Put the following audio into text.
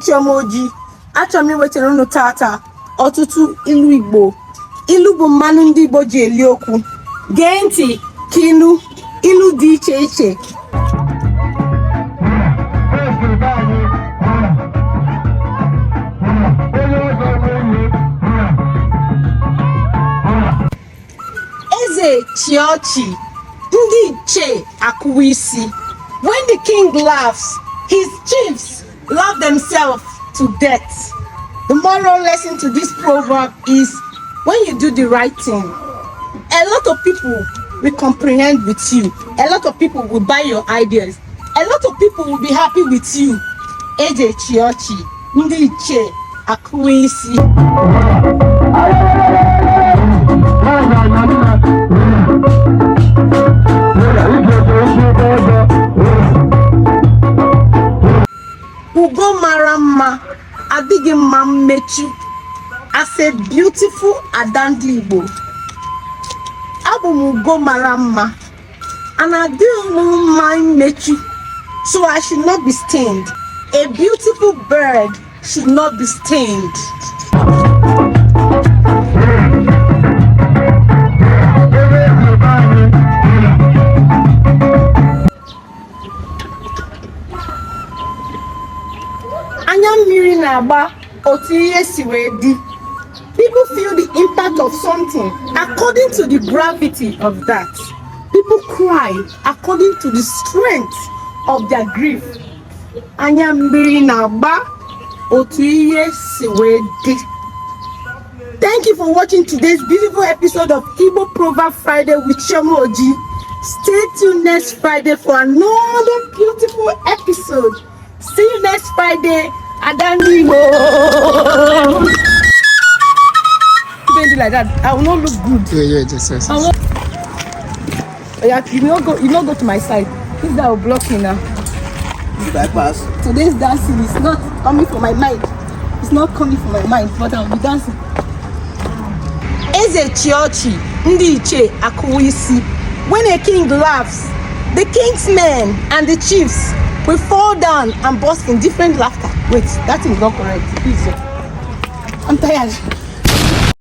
Chioma achọrọ m iwetara unu tata ọtụtụ ilu Igbo. Ilu bụ mmanụ ndị Igbo ji eli okwu. Gee ntị ka ilu dị iche iche. Eze chịa ọchị, ndị ichie akụwa isi. When the king laughs, his chiefs laugh themselves to death. The moral lesson to this proverb is when you do the right thing, a lot of people will comprehend with you. A lot of people will buy your ideas. A lot of people will be happy with you. Eze chịa ọchị, ndị ichie akụwa isi. Ugo mara mma adịghị mma mmechi. As a beautiful Adandi Igbo, abụ m ugo mara mma and adịghị m mma mmechi, so I should not be stained. A beautiful bird should not be stained. Anya mmiri na-agba otu ihe si wee dị. People feel the impact of something according to the gravity of that. People cry according to the strength of their grief. Anya mmiri na-agba otu ihe si wee dị. Thank you for watching today's beautiful episode of Igbo Proverb Friday with Chioma. Stay tuned next Friday for another beautiful episode. See you next Friday. Adandi Igbo. Don't do like that. I will not look good. Yeah, just yes. Yeah, you not go to my side. This guy will block me now. Bypass. Today's dancing is not coming from my mind. It's not coming from my mind, but I'll be dancing. Eze chịa ọchị, ndị ichie akụwa isi. When a king laughs, the king's men and the chiefs will fall down and burst in different laughter. Wait, that is not correct. Please. I'm tired.